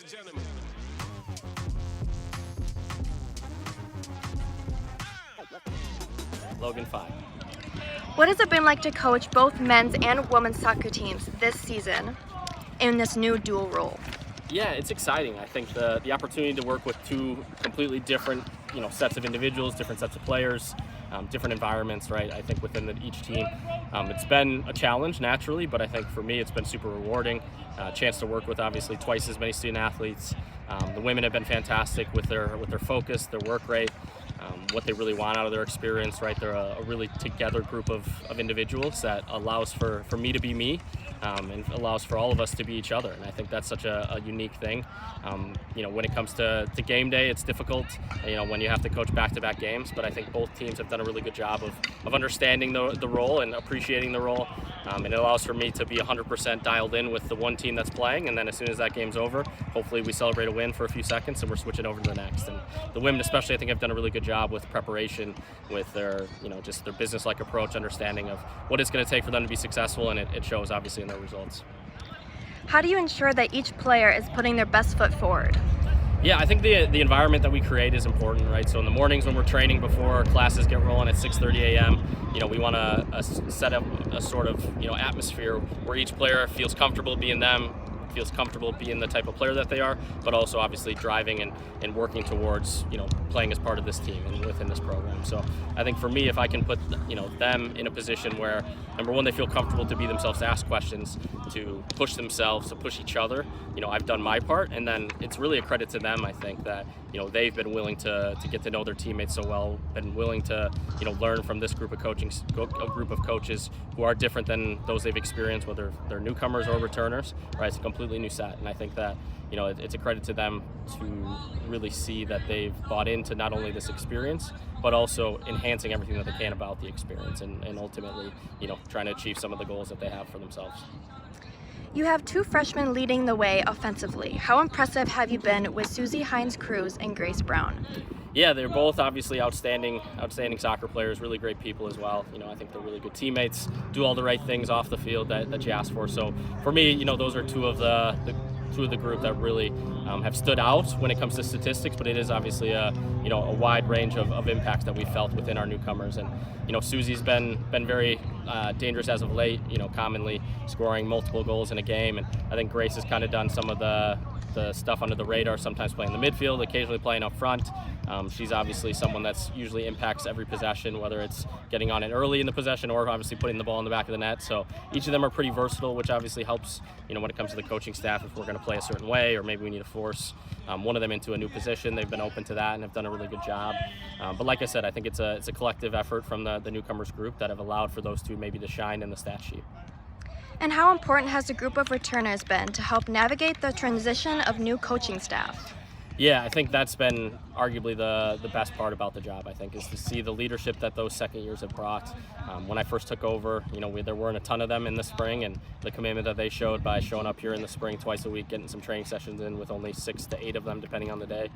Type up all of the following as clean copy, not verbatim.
and gentlemen. Logan Fye. What has it been like to coach both men's and women's soccer teams this season in this new dual role? Yeah, it's exciting. I think the opportunity to work with two completely different, sets of individuals, different sets of players, different environments, right? I think within each team, it's been a challenge naturally, but I think for me it's been super rewarding. Chance to work with obviously twice as many student athletes. The women have been fantastic with their focus, their work rate, what they really want out of their experience, right? They're a really together group of individuals that allows for me to be me, and allows for all of us to be each other. And I think that's such a unique thing. When it comes to game day, it's difficult, when you have to coach back-to-back games, but I think both teams have done a really good job of understanding the role and appreciating the role. And it allows for me to be 100% dialed in with the one team that's playing, and then as soon as that game's over, hopefully we celebrate a win for a few seconds and we're switching over to the next. And the women especially, I think, have done a really good job with preparation, with their, just their business-like approach, understanding of what it's going to take for them to be successful, and it shows obviously in their results. How do you ensure that each player is putting their best foot forward? Yeah, I think the environment that we create is important, right? So in the mornings when we're training before classes get rolling at 6:30 a.m., we want to set up a sort of, atmosphere where each player feels comfortable being them, feels comfortable being the type of player that they are, but also obviously driving and working towards, playing as part of this team and within this program. So I think for me, if I can put, them in a position where, number one, they feel comfortable to be themselves, to ask questions, to push themselves, to push each other, I've done my part. And then it's really a credit to them, I think, that, they've been willing to get to know their teammates so well, been willing to, learn from this group of coaches who are different than those they've experienced, whether they're newcomers or returners, right? It's a completely new set. And I think that, it's a credit to them to really see that they've bought into not only this experience, but also enhancing everything that they can about the experience and ultimately, trying to achieve some of the goals that they have for themselves. You have two freshmen leading the way offensively. How impressive have you been with Susie Hines-Cruz and Grace Brown? Yeah, they're both obviously outstanding soccer players, really great people as well. I think they're really good teammates, do all the right things off the field that you ask for. So for me, those are two of the group that really have stood out when it comes to statistics, but it is obviously a wide range of impacts that we felt within our newcomers. And Susie's been very dangerous as of late, commonly scoring multiple goals in a game, and I think Grace has kind of done some of the stuff under the radar, sometimes playing in the midfield, occasionally playing up front. She's obviously someone that's usually impacts every possession, whether it's getting on it early in the possession or obviously putting the ball in the back of the net. So each of them are pretty versatile, which obviously helps, when it comes to the coaching staff, if we're going to play a certain way or maybe we need to force one of them into a new position. They've been open to that and have done a really good job. But like I said, I think it's a collective effort from the newcomers group that have allowed for those two maybe to shine in the stat sheet. And how important has the group of returners been to help navigate the transition of new coaching staff? Yeah, I think that's been arguably the best part about the job, I think, is to see the leadership that those second years have brought. When I first took over, there weren't a ton of them in the spring, and the commitment that they showed by showing up here in the spring twice a week, getting some training sessions in with only 6 to 8 of them, depending on the day,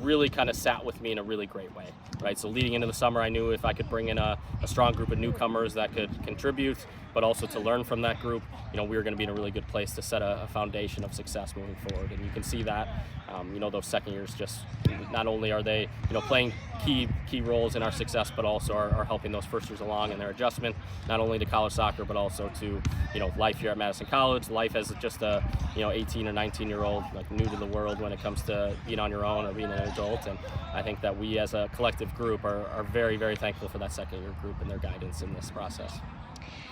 really kind of sat with me in a really great way, right? So leading into the summer, I knew if I could bring in a strong group of newcomers that could contribute, but also to learn from that group, we were going to be in a really good place to set a foundation of success moving forward. And you can see that, those second years just not only are they, playing key roles in our success, but also are helping those first years along in their adjustment, not only to college soccer, but also to, life here at Madison College, life as just a, 18 or 19-year-old, like new to the world when it comes to being on your own or being an adult. And I think that we as a collective group are very, very thankful for that second year group and their guidance in this process.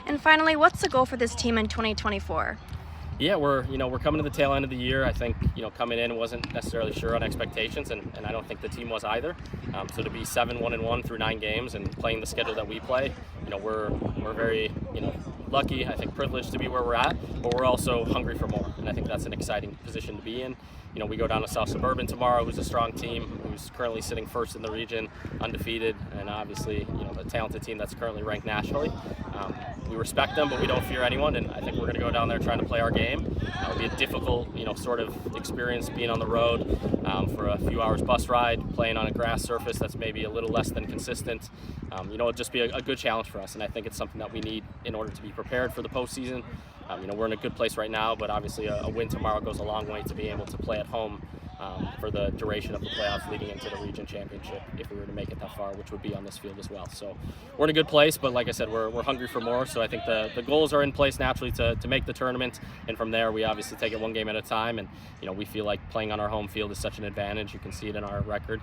And finally, what's the goal for this team in 2024? Yeah, we're coming to the tail end of the year. I think, coming in wasn't necessarily sure on expectations, and I don't think the team was either. So to be 7-1-1 through 9 games and playing the schedule that we play, we're very, lucky, I think privileged to be where we're at, but we're also hungry for more. And I think that's an exciting position to be in. We go down to South Suburban tomorrow, who's a strong team, who's currently sitting first in the region, undefeated, and obviously, a talented team that's currently ranked nationally. We respect them, but we don't fear anyone, and I think we're going to go down there trying to play our game. It'll be a difficult, sort of experience being on the road for a few hours bus ride, playing on a grass surface that's maybe a little less than consistent. It'll just be a good challenge for us, and I think it's something that we need in order to be prepared for the postseason. We're in a good place right now, but obviously a win tomorrow goes a long way to being able to play at home for the duration of the playoffs leading into the region championship if we were to make it that far, which would be on this field as well. So we're in a good place, but like I said, we're hungry for more. So I think the goals are in place naturally to make the tournament, and from there we obviously take it one game at a time. And we feel like playing on our home field is such an advantage. You can see it in our record.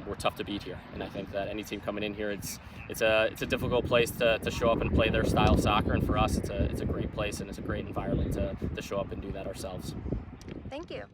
We're tough to beat here, and I think that any team coming in here, it's a difficult place to show up and play their style of soccer, and for us it's a great place and it's a great environment to show up and do that ourselves. Thank you.